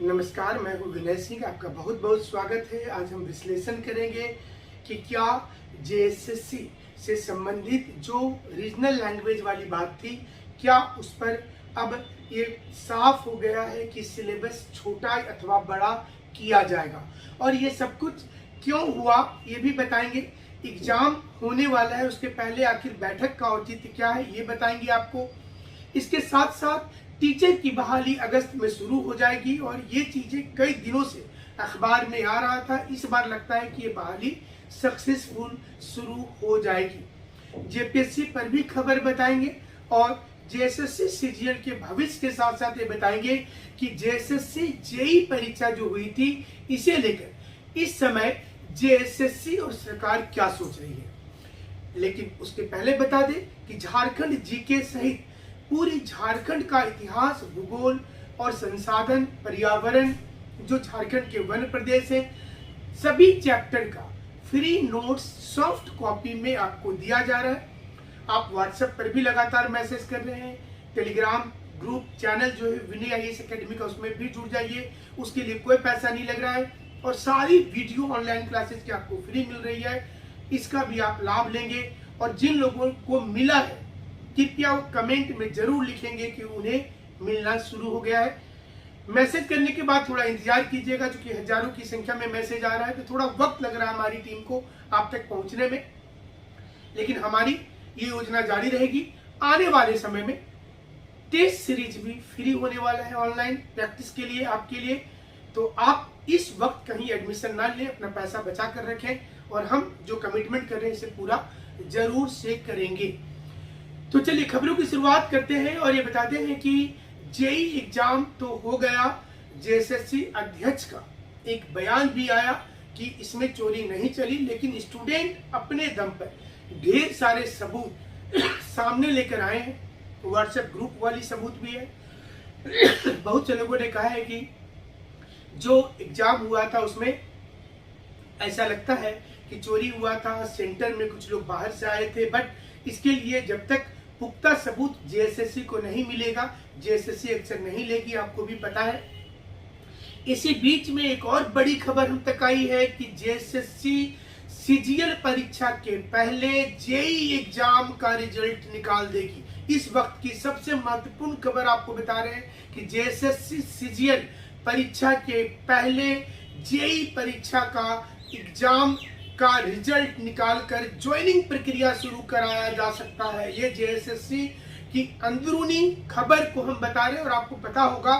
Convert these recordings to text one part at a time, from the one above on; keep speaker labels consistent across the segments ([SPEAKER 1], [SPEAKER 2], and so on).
[SPEAKER 1] नमस्कार, मैं हूं विनय सिंह। आपका बहुत बहुत स्वागत है। आज हम विश्लेषण करेंगे कि क्या जेएसएससी से संबंधित जो रीजनल लैंग्वेज वाली बात थी, क्या उस पर अब ये साफ हो गया है कि सिलेबस छोटा अथवा बड़ा किया जाएगा, और ये सब कुछ क्यों हुआ ये भी बताएंगे। एग्जाम होने वाला है, उसके पहले आखिर बैठक का औचित्य क्या है ये बताएंगे आपको। इसके साथ साथ टीचर की बहाली अगस्त में शुरू हो जाएगी, और ये चीजें कई दिनों से अखबार में आ रहा था। इस बार लगता है कि ये बहाली सक्सेसफुल शुरू हो जाएगी। जेपीएससी पर भी खबर बताएंगे, और जेएसएससी सीजीएल के भविष्य के साथ साथ ये बताएंगे कि जेएसएससी जेईई परीक्षा जो हुई थी, इसे लेकर इस समय जेएसएससी और सरकार क्या सोच रही है। लेकिन उसके पहले बता दें कि झारखंड जीके सहित पूरी झारखंड का इतिहास, भूगोल और संसाधन, पर्यावरण, जो झारखंड के वन प्रदेश है, सभी चैप्टर का फ्री नोट्स सॉफ्ट कॉपी में आपको दिया जा रहा है। आप व्हाट्सएप पर भी लगातार मैसेज कर रहे हैं। टेलीग्राम ग्रुप चैनल जो है विनय आईएएस एकेडमी का, उसमें भी जुड़ जाइए। उसके लिए कोई पैसा नहीं लग रहा है, और सारी वीडियो ऑनलाइन क्लासेस की आपको फ्री मिल रही है। इसका भी आप लाभ लेंगे। और जिन लोगों को मिला है, कृपया वो कमेंट में जरूर लिखेंगे कि उन्हें मिलना शुरू हो गया है। मैसेज करने के बाद थोड़ा इंतजार कीजिएगा, क्योंकि हजारों की संख्या में मैसेज आ रहा है, तो थोड़ा वक्त लग रहा है हमारी टीम को आप तक पहुंचने में। लेकिन हमारी ये योजना जारी रहेगी। आने वाले समय में टेस्ट सीरीज भी फ्री होने वाला है ऑनलाइन प्रैक्टिस के लिए, आपके लिए। तो आप इस वक्त कहीं एडमिशन ना लें, अपना पैसा बचा कर रखें, और हम जो कमिटमेंट कर रहे हैं इसे पूरा जरूर से करेंगे। तो चलिए खबरों की शुरुआत करते हैं, और ये बताते हैं कि जेईई एग्जाम तो हो गया। जेएसएससी अध्यक्ष का एक बयान भी आया कि इसमें चोरी नहीं चली, लेकिन स्टूडेंट अपने दम पर ढेर सारे सबूत सामने लेकर आए हैं। व्हाट्सएप ग्रुप वाली सबूत भी है। बहुत से लोगों ने कहा है कि जो एग्जाम हुआ था उसमें ऐसा लगता है कि चोरी हुआ था, सेंटर में कुछ लोग बाहर से आए थे। बट इसके लिए जब तक पुख्ता सबूत जेएसएससी को नहीं मिलेगा, जेएसएससी एक्शन नहीं लेगी, आपको भी पता है। इसी बीच में एक और बड़ी खबर हम तक आई है कि जेएसएससी सीजीएल परीक्षा के पहले जेईई एग्जाम का रिजल्ट निकाल देगी। इस वक्त की सबसे महत्वपूर्ण खबर आपको बता रहे हैं कि जेएसएससी सीजीएल परीक्षा के पहले जेईई परीक्षा का एग्जाम का रिजल्ट निकालकर ज्वाइनिंग प्रक्रिया शुरू कराया जा सकता है। ये जेएसएससी की अंदरूनी खबर को हम बता रहे हैं। और आपको पता होगा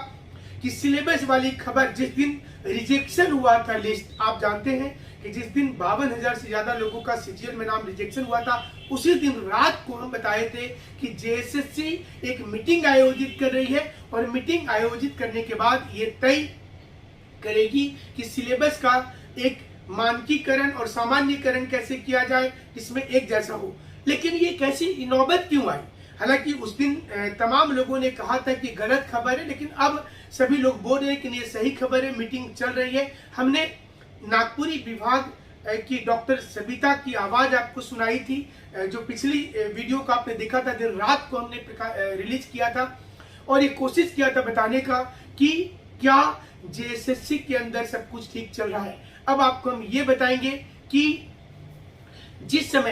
[SPEAKER 1] कि सिलेबस वाली खबर, जिस दिन रिजेक्शन हुआ था लिस्ट, आप जानते हैं कि जिस दिन 52,000 से ज्यादा लोगों का सीजीएल में नाम रिजेक्शन हुआ था, उसी दिन रात को हम बताए थे कि जेएसएससी एक मीटिंग आयोजित कर रही है, और मीटिंग आयोजित करने के बाद ये तय करेगी कि सिलेबस का एक मानकीकरण और सामान्यकरण कैसे किया जाए, जिसमें एक जैसा हो। लेकिन ये कैसी नौबत क्यों आई? हालांकि उस दिन तमाम लोगों ने कहा था कि गलत खबर है, लेकिन अब सभी लोग बोल रहे हैं कि ये सही खबर है, मीटिंग चल रही है। हमने नागपुरी विभाग की डॉक्टर सबिता की आवाज आपको सुनाई थी, जो पिछली वीडियो को आपने देखा था, दिन रात को हमने रिलीज किया था, और ये कोशिश किया था बताने का कि क्या जेएसएससी के अंदर सब कुछ ठीक चल रहा है। अब आपको हम ये बताएंगे कि जिस समय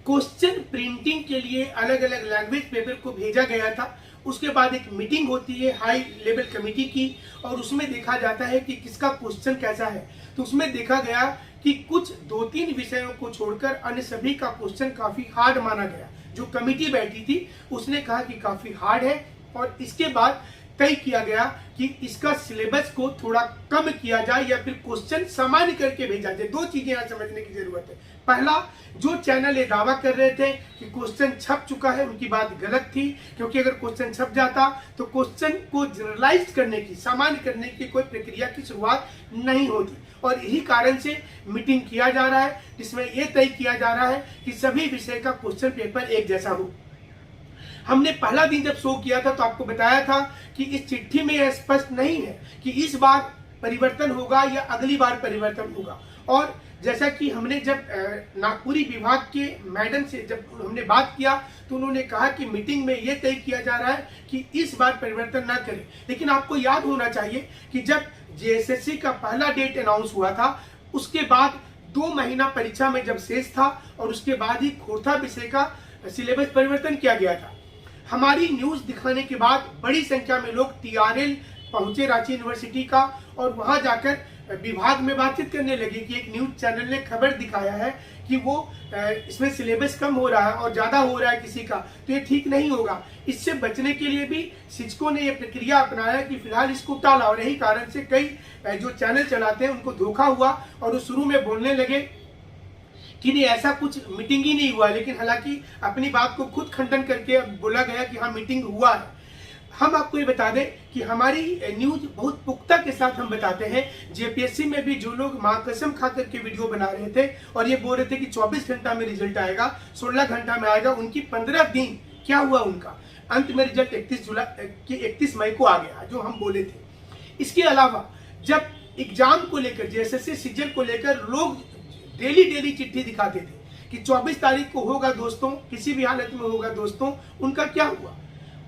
[SPEAKER 1] क्वेश्चन प्रिंटिंग के लिए अलग अलग लैंग्वेज पेपर को भेजा गया था, उसके बाद एक मीटिंग होती है हाई लेवल कमेटी की, और उसमें देखा जाता है कि किसका क्वेश्चन कैसा है। तो उसमें देखा गया कि कुछ 2-3 विषयों को छोड़कर अन्य सभी का क्वेश्चन काफी हार्ड माना गया। जो कमेटी बैठी थी उसने कहा कि काफी हार्ड है, और इसके बाद तय किया गया कि इसका सिलेबस को थोड़ा कम किया जाए, या फिर क्वेश्चन सामान्य करके भेजा जाए। दो चीजें यहाँ समझने की जरूरत है। पहला, जो चैनल ये दावा कर रहे थे कि क्वेश्चन छप चुका है, उनकी बात गलत थी, क्योंकि अगर क्वेश्चन छप जाता तो क्वेश्चन को जनरलाइज करने की, सामान्य करने की कोई प्रक्रिया की शुरुआत नहीं होती। और यही कारण से मीटिंग किया जा रहा है, जिसमें यह तय किया जा रहा है कि सभी विषय का क्वेश्चन पेपर एक जैसा हो। हमने पहला दिन जब शो किया था तो आपको बताया था कि इस चिट्ठी में यह स्पष्ट नहीं है कि इस बार परिवर्तन होगा या अगली बार परिवर्तन होगा। और जैसा कि हमने जब नागपुरी विभाग के मैडम से जब हमने बात किया तो उन्होंने कहा कि मीटिंग में ये तय किया जा रहा है कि इस बार परिवर्तन ना करें। लेकिन आपको याद होना चाहिए कि जब जेएसएससी का पहला डेट अनाउंस हुआ था उसके बाद 2 महीना परीक्षा में जब शेष था और उसके बाद ही खोरथा विषय का सिलेबस परिवर्तन किया गया था। हमारी न्यूज दिखाने के बाद बड़ी संख्या में लोग टीआरएल पहुंचे रांची यूनिवर्सिटी का और वहां जाकर विभाग में बातचीत करने लगे कि एक न्यूज चैनल ने खबर दिखाया है कि वो इसमें सिलेबस कम हो रहा है और ज्यादा हो रहा है किसी का, तो ये ठीक नहीं होगा। इससे बचने के लिए भी शिक्षकों ने ये प्रक्रिया अपनाया कि फिलहाल इसको टाला और यही कारण से कई जो चैनल चलाते हैं उनको धोखा हुआ और वो शुरू में बोलने लगे कि नहीं ऐसा कुछ मीटिंग ही नहीं हुआ, लेकिन हालांकि अपनी बात को खुद खंडन करके बोला गया कि हाँ मीटिंग हुआ है। हम आपको ये बता दें कि हमारी न्यूज बहुत पुख्ता के साथ हम बताते हैं। जेपीएससी में भी जो लोग मां कसम खा करके वीडियो बना रहे थे और ये बोल रहे थे कि 24 घंटा में रिजल्ट आएगा, 16 घंटा में आएगा, उनकी 15 दिन क्या हुआ उनका, अंत में रिजल्ट 31 मई को आ गया जो हम बोले थे। इसके अलावा जब एग्जाम को लेकर जेएसएससी सीजीएल को लेकर लोग डेली चिट्ठी दिखाते थे कि 24 तारीख को होगा दोस्तों, किसी भी हालत में होगा दोस्तों, उनका क्या हुआ?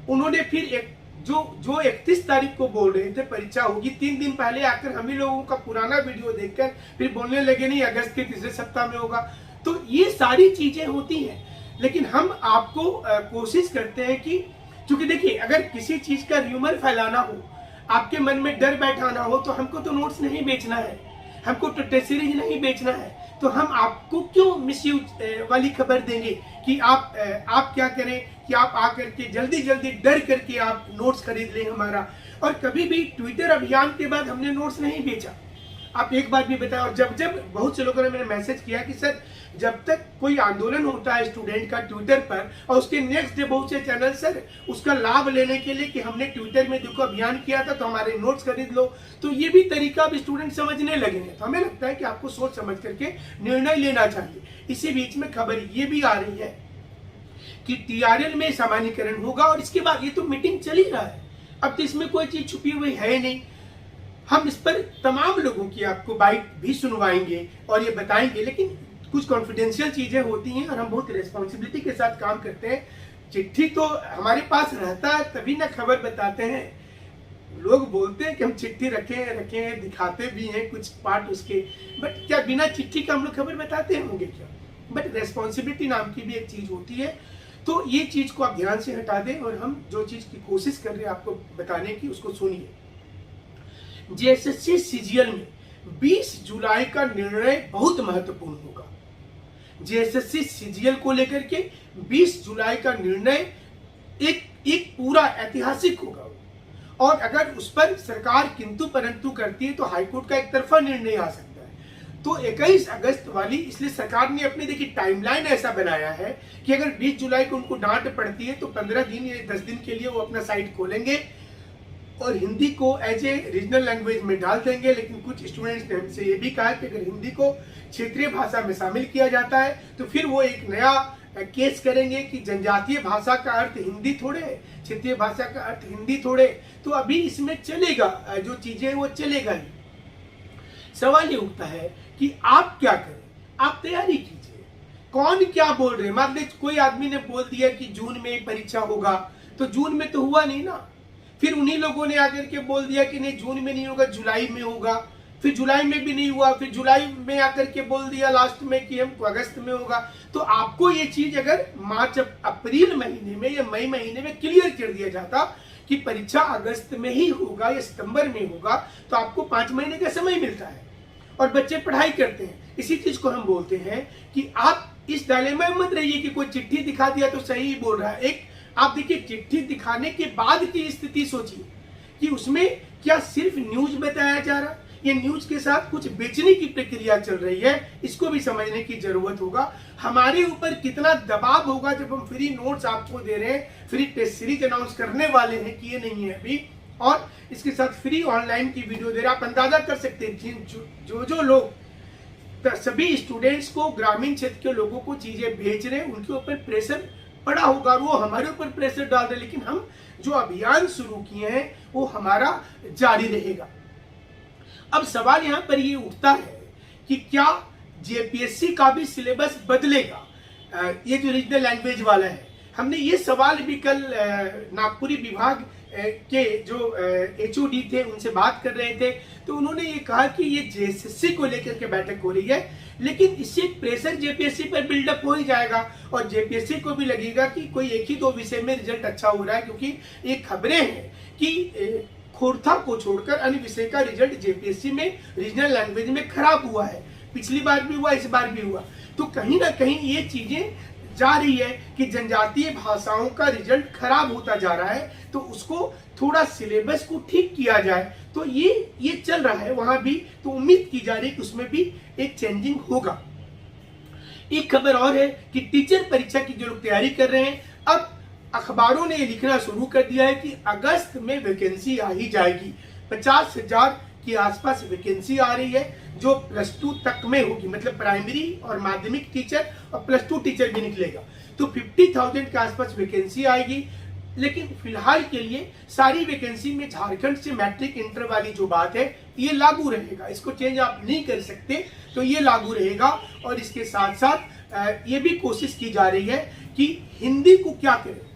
[SPEAKER 1] उन्होंने फिर जो 31 तारीख को बोल रहे थे परीक्षा होगी, 3 दिन पहले आकर हम ही लोगों का पुराना वीडियो देखकर फिर बोलने लगे नहीं अगस्त के तीसरे सप्ताह में होगा। तो ये सारी चीजें होती हैं, लेकिन हम आपको कोशिश करते हैं कि क्योंकि देखिए अगर किसी चीज का र्यूमर फैलाना हो, आपके मन में डर बैठाना हो, तो हमको तो नोट्स नहीं बेचना है, हमको तो टेस्ट सीरीज नहीं बेचना है, तो हम आपको क्यों मिसयूज वाली खबर देंगे कि आप क्या करें कि आप आकर के जल्दी डर करके आप नोट्स खरीद लें हमारा। और कभी भी ट्विटर अभियान के बाद हमने नोट्स नहीं बेचा, आप एक बात भी बताएं। और जब बहुत से लोगों ने मैंने मैसेज किया कि सर जब तक कोई आंदोलन होता है स्टूडेंट का ट्विटर पर और उसके नेक्स्ट डे बहुत से चैनल सर उसका लाभ लेने के लिए कि हमने ट्विटर में देखो अभियान किया था तो हमारे नोट्स खरीद लो, तो ये भी तरीका अब स्टूडेंट समझने लगे हैं। तो हमें लगता है कि आपको सोच समझ करके निर्णय लेना चाहिए। इसी बीच में खबर ये भी आ रही है कि टीआरएल में सामान्यीकरण होगा और इसके बाद ये तो मीटिंग चल ही रहा है, अब तो इसमें कोई चीज छुपी हुई है नहीं। हम इस पर तमाम लोगों की आपको बाइट भी सुनवाएंगे और ये बताएंगे, लेकिन कुछ कॉन्फिडेंशियल चीजें होती हैं और हम बहुत रिस्पॉन्सिबिलिटी के साथ काम करते हैं। चिट्ठी तो हमारे पास रहता है तभी ना खबर बताते हैं। लोग बोलते हैं कि हम चिट्ठी रखे हैं, दिखाते भी हैं कुछ पार्ट उसके, बट क्या बिना चिट्ठी का हम लोग खबर बताते होंगे क्या? बट रेस्पॉन्सिबिलिटी नाम की भी एक चीज होती है, तो ये चीज को आप ध्यान से हटा दें और हम जो चीज की कोशिश कर रहे हैं आपको बताने की उसको सुनिए। जेएसएससी सीजीएल में 20 जुलाई का निर्णय बहुत महत्वपूर्ण होगा। जेएसएससी सीजीएल को लेकर के 20 जुलाई का निर्णय एक पूरा ऐतिहासिक होगा और अगर उस पर सरकार किंतु परंतु करती है तो हाईकोर्ट का एक तरफा निर्णय आ सकता है। तो 21 अगस्त वाली, इसलिए सरकार ने अपनी देखिए टाइमलाइन ऐसा बनाया है कि अगर 20 जुलाई को उनको डांट पड़ती है तो 15 दिन या 10 दिन के लिए वो अपना साइट खोलेंगे और हिंदी को एज ए रीजनल लैंग्वेज में डाल देंगे। लेकिन कुछ स्टूडेंट्स ने हमसे ये भी कहा कि अगर हिंदी को क्षेत्रीय भाषा में शामिल किया जाता है तो फिर वो एक नया केस करेंगे कि जनजातीय भाषा का अर्थ हिंदी थोड़े है, क्षेत्रीय भाषा का अर्थ हिंदी थोड़े। तो अभी इसमें चलेगा, जो चीजें वो चलेगा ही। सवाल ये उठता है कि आप क्या करें, आप तैयारी कीजिए। कौन क्या बोल रहे, मान लीजिए कोई आदमी ने बोल दिया कि जून में परीक्षा होगा, तो जून में तो हुआ नहीं ना, फिर उन्हीं लोगों ने आकर के बोल दिया कि नहीं जून में नहीं होगा, जुलाई में होगा, फिर जुलाई में भी नहीं हुआ, फिर जुलाई में आकर के बोल दिया लास्ट में कि हमको अगस्त में होगा। तो आपको ये चीज अगर मार्च अप्रैल महीने में या मई महीने में क्लियर कर दिया जाता कि परीक्षा अगस्त में ही होगा या सितंबर में होगा, तो आपको 5 महीने का समय मिलता है और बच्चे पढ़ाई करते हैं। इसी चीज को हम बोलते हैं कि आप इस डायलेमा में मत रहिए कि कोई चिट्ठी दिखा दिया तो सही ही बोल रहा है। एक आप देखिए चिट्ठी दिखाने के बाद की स्थिति सोचिए कि उसमें क्या सिर्फ न्यूज बताया जा रहा, ये न्यूज के साथ कुछ बेचने की प्रक्रिया चल रही है, इसको भी समझने की जरूरत होगा। हमारे ऊपर कितना दबाव होगा जब हम फ्री नोट्स आपको दे रहे हैं, फ्री टेस्ट सीरीज अनाउंस करने वाले हैं, किए नहीं है अभी, और इसके साथ फ्री ऑनलाइन की वीडियो दे रहे हैं। आप अंदाजा कर सकते हैं जो लोग सभी स्टूडेंट्स को, ग्रामीण क्षेत्र के लोगों को चीजें भेज रहे हैं, उनके ऊपर प्रेशर पड़ा होगा, वो हमारे ऊपर प्रेशर डाल रहे हैं। लेकिन हम जो अभियान शुरू किए हैं वो हमारा जारी रहेगा। अब सवाल यहां पर ये उठता है कि क्या जेपीएससी का भी सिलेबस बदलेगा, ये जो रीजनल लैंग्वेज वाला है। हमने ये सवाल भी कल नागपुरी विभाग के जो HOD थे उनसे बात कर रहे थे, तो उन्होंने ये कहा कि ये जेएसएससी को लेकर के बैठक हो रही है, लेकिन इससे प्रेशर जेपीएससी पर बिल्डअप हो ही जाएगा और जेपीएससी को भी लगेगा कि कोई एक ही दो विषय में रिजल्ट अच्छा हो रहा है, क्योंकि ये खबरें हैं कि खोरथा को छोड़कर अन्य विषय का रिजल्ट जेपीएससी में रीजनल लैंग्वेज में खराब हुआ है। पिछली बार भी हुआ, इस बार भी हुआ। तो कहीं ना कहीं ये चीजें जा रही है कि जनजातीय भाषाओं का रिजल्ट खराब होता जा रहा है, तो उसको थोड़ा सिलेबस को ठीक किया जाए। तो ये चल रहा है वहां भी, तो उम्मीद की जा रही है कि उसमें भी एक चेंजिंग होगा। एक खबर और है कि टीचर परीक्षा की जो लोग तैयारी कर रहे हैं, अब अखबारों ने लिखना शुरू कर दिया है कि अगस्त में वैकेंसी आ ही जाएगी। 50,000 के आसपास वैकेंसी आ रही है जो +2 तक में होगी, मतलब प्राइमरी और माध्यमिक टीचर और +2 टीचर भी निकलेगा, तो 50,000 के आसपास वैकेंसी आएगी। लेकिन फिलहाल के लिए सारी वैकेंसी में झारखंड से मैट्रिक इंटर वाली जो बात है ये लागू रहेगा, इसको चेंज आप नहीं कर सकते, तो ये लागू रहेगा। और इसके साथ साथ ये भी कोशिश की जा रही है कि हिंदी को क्या करें।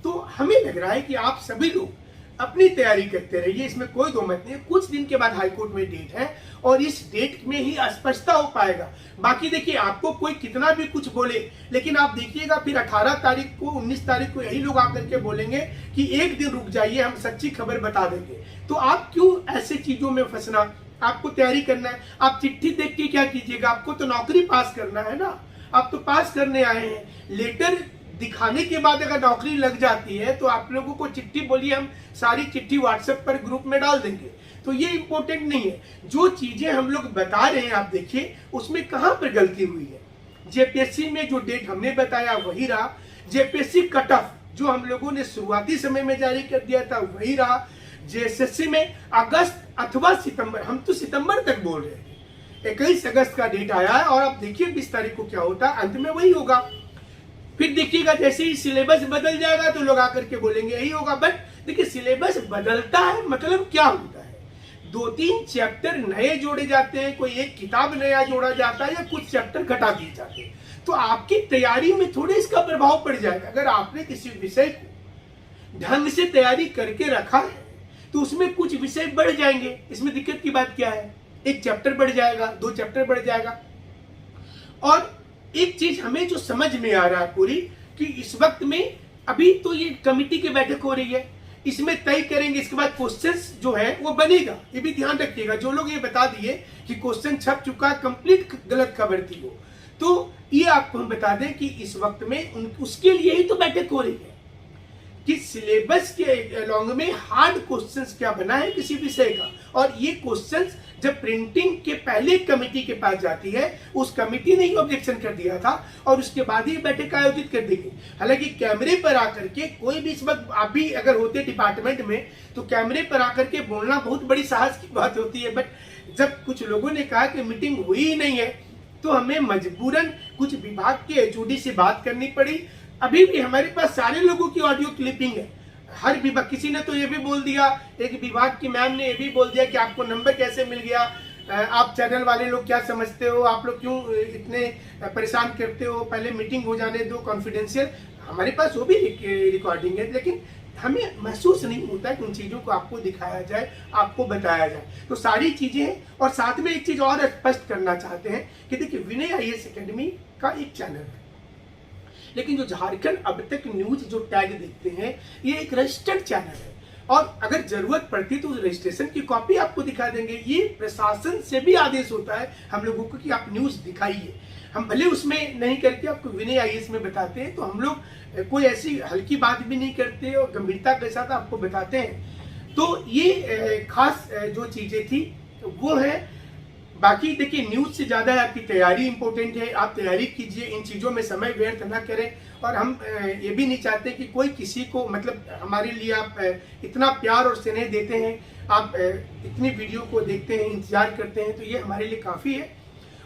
[SPEAKER 1] तो हमें लग रहा है कि आप सभी लोग अपनी तैयारी करते रहिए, इसमें कोई दो मत नहीं है। कुछ दिन के बाद हाईकोर्ट में डेट है और इस डेट में ही स्पष्टता हो पाएगा। बाकी देखिए, आपको कोई कितना भी कुछ बोले, लेकिन आप देखिएगा फिर 18 तारीख को 19 तारीख को यही लोग आकर के बोलेंगे कि एक दिन रुक जाइए, हम सच्ची खबर बता देंगे। तो आप क्यों ऐसे चीजों में फंसना, आपको तैयारी करना है। आप चिट्ठी देख के क्या कीजिएगा, आपको तो नौकरी पास करना है ना, आप तो पास करने आए हैं। लेटर दिखाने के बाद अगर नौकरी लग जाती है तो आप लोगों को चिट्ठी बोलिए, हम सारी चिट्ठी व्हाट्सएप पर ग्रुप में डाल देंगे, तो ये इंपॉर्टेंट नहीं है। जो चीजें हम लोग बता रहे हैं, आप देखिए उसमें कहां पर गलती हुई है। जेपीएससी में जो डेट हमने बताया वही रहा, जेपीएससी कट ऑफ जो हम लोगों ने शुरुआती समय में जारी कर दिया था वही रहा। जेएसएससी में अगस्त अथवा सितंबर, हम तो सितंबर तक बोल रहे थे, 21 अगस्त का डेट आया है और अब देखिए 20 तारीख को क्या होता है, अंत में वही होगा। फिर देखिएगा जैसे ही सिलेबस बदल जाएगा तो लोग आकर के बोलेंगे यही होगा। बट देखिए, सिलेबस बदलता है मतलब क्या होता है, 2-3 चैप्टर नए जोड़े जाते हैं, कोई एक किताब नया जोड़ा जाता है या कुछ चैप्टर घटा दिए जाते हैं, तो आपकी तैयारी में थोड़े इसका प्रभाव पड़ जाएगा। अगर आपने किसी विषय को ढंग से तैयारी करके रखा है तो उसमें कुछ विषय बढ़ जाएंगे, इसमें दिक्कत की बात क्या है। एक चैप्टर बढ़ जाएगा, 2 चैप्टर बढ़ जाएगा। और एक चीज हमें जो समझ में आ रहा है पूरी, कि इस वक्त में अभी तो ये कमिटी की बैठक हो रही है, इसमें तय करेंगे, इसके बाद क्वेश्चंस जो है वो बनेगा। ये भी ध्यान रखिएगा, जो लोग ये बता दिए कि क्वेश्चन छप चुका, कंप्लीट गलत खबर थी वो, तो ये आपको हम बता दें कि इस वक्त में उसके लिए ही तो बैठक हो रही है कि सिलेबस के अलॉन्ग में हार्ड क्वेश्चंस क्या बना है किसी विषय का। और ये क्वेश्चंस जब प्रिंटिंग के पहले कमेटी के पास जाती है, उस कमेटी ने ही ऑब्जेक्शन कर दिया था और उसके बाद ही बैठक आयोजित कर दी गई। हालांकि कैमरे पर आकर के कोई भी, इस वक्त आप भी अगर होते डिपार्टमेंट में तो कैमरे पर आकर के बोलना बहुत बड़ी साहस की बात होती है। बट जब कुछ लोगों ने कहा कि मीटिंग हुई ही नहीं है, तो हमें मजबूरन कुछ विभाग के HOD से बात करनी पड़ी। अभी भी हमारे पास सारे लोगों की ऑडियो क्लिपिंग है, हर विभाग। किसी ने तो ये भी बोल दिया, एक विभाग की मैम ने ये भी बोल दिया कि आपको नंबर कैसे मिल गया, आप चैनल वाले लोग क्या समझते हो, आप लोग क्यों इतने परेशान करते हो, पहले मीटिंग हो जाने दो कॉन्फिडेंशियल। हमारे पास वो भी रिकॉर्डिंग है, लेकिन हमें महसूस नहीं होता कि उन चीजों को आपको दिखाया जाए, आपको बताया जाए। तो सारी चीजें हैं। और साथ में एक चीज और स्पष्ट करना चाहते हैं कि देखिए, विनय IAS अकेडमी का एक चैनल है, लेकिन जो झारखंड अब तक न्यूज जो टैग देखते हैं, ये एक रजिस्टर्ड चैनल है और अगर जरूरत पड़ती तो उस रजिस्ट्रेशन की कॉपी आपको दिखा देंगे। ये प्रशासन से भी आदेश होता है हम लोगों को कि आप न्यूज दिखाइए। हम भले उसमें नहीं करके आपको विनय IAS में बताते हैं, तो हम लोग कोई ऐसी हल्की बात भी नहीं करते और गंभीरता के साथ आपको बताते हैं। तो ये खास जो चीजें थी वो है। बाकी देखिए, न्यूज से ज्यादा आपकी तैयारी इंपॉर्टेंट है, आप तैयारी कीजिए, इन चीजों में समय व्यर्थ ना करें। और हम ये भी नहीं चाहते कि कोई किसी को, मतलब हमारे लिए आप इतना प्यार और स्नेह देते हैं, आप इतनी वीडियो को देखते हैं, इंतजार करते हैं, तो ये हमारे लिए काफी है।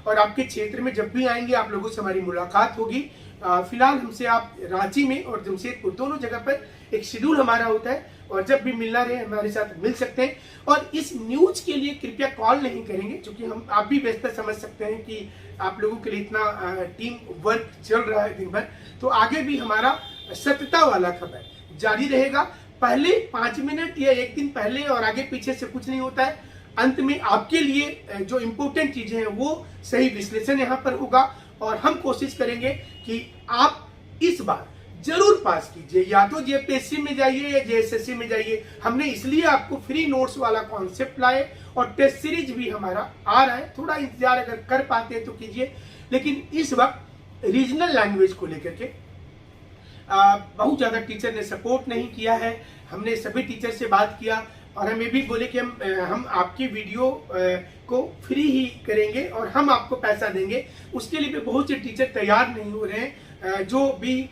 [SPEAKER 1] और आपके क्षेत्र में जब भी आएंगे आप लोगों से हमारी मुलाकात होगी। फिलहाल हमसे आप रांची में और जमशेदपुर दोनों जगह पर एक शेड्यूल हमारा होता है, और जब भी मिलना रहे हमारे साथ मिल सकते हैं। और इस न्यूज के लिए कृपया कॉल नहीं करेंगे, क्योंकि हम आप भी बेहतर समझ सकते हैं कि आप लोगों के लिए इतना टीम वर्क चल रहा है दिन भर। तो आगे भी हमारा सत्यता वाला खबर जारी रहेगा। पहले 5 मिनट या 1 दिन पहले और आगे पीछे से कुछ नहीं होता है। अंत में आपके लिए जो इम्पोर्टेंट चीजें हैं वो सही विश्लेषण यहाँ पर होगा, और हम कोशिश करेंगे कि आप इस बार जरूर पास कीजिए, या तो जेपीएससी में जाइए या जेएसएससी में जाइए। हमने इसलिए आपको फ्री नोट्स वाला कॉन्सेप्ट लाए, और टेस्ट सीरीज भी हमारा आ रहा है। थोड़ा इंतजार अगर कर पाते हैं तो कीजिए, लेकिन इस वक्त रीजनल लैंग्वेज को लेकर के बहुत ज्यादा टीचर ने सपोर्ट नहीं किया है। हमने सभी टीचर से बात किया और हमें भी बोले कि हम आपकी वीडियो को फ्री ही करेंगे और हम आपको पैसा देंगे। उसके लिए भी बहुत से टीचर तैयार नहीं हो रहे हैं। जो भी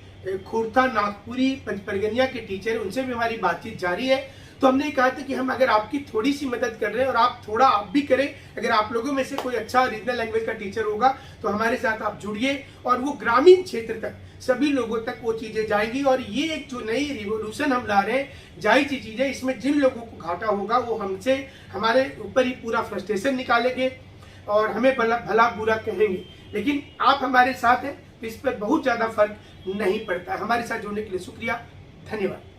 [SPEAKER 1] खुर्दा, नागपुरी, पंचपरगनिया के टीचर, उनसे भी हमारी बातचीत जारी है। तो हमने कहा था कि हम अगर आपकी थोड़ी सी मदद कर रहे हैं और आप थोड़ा आप भी करें, अगर आप लोगों में से कोई अच्छा रीजनल लैंग्वेज का टीचर होगा तो हमारे साथ आप जुड़िए, और वो ग्रामीण क्षेत्र तक सभी लोगों तक वो चीजें जाएंगी। और ये एक जो नई रिवोल्यूशन हम ला रहे हैं, जाहिर सी चीज है, इसमें जिन लोगों को घाटा होगा वो हमसे, हमारे ऊपर ही पूरा फ्रस्ट्रेशन निकालेंगे और हमें भला बुरा कहेंगे। लेकिन आप हमारे साथ हैं तो इस पर बहुत ज्यादा फर्क नहीं पड़ता है। हमारे साथ जुड़ने के लिए शुक्रिया, धन्यवाद।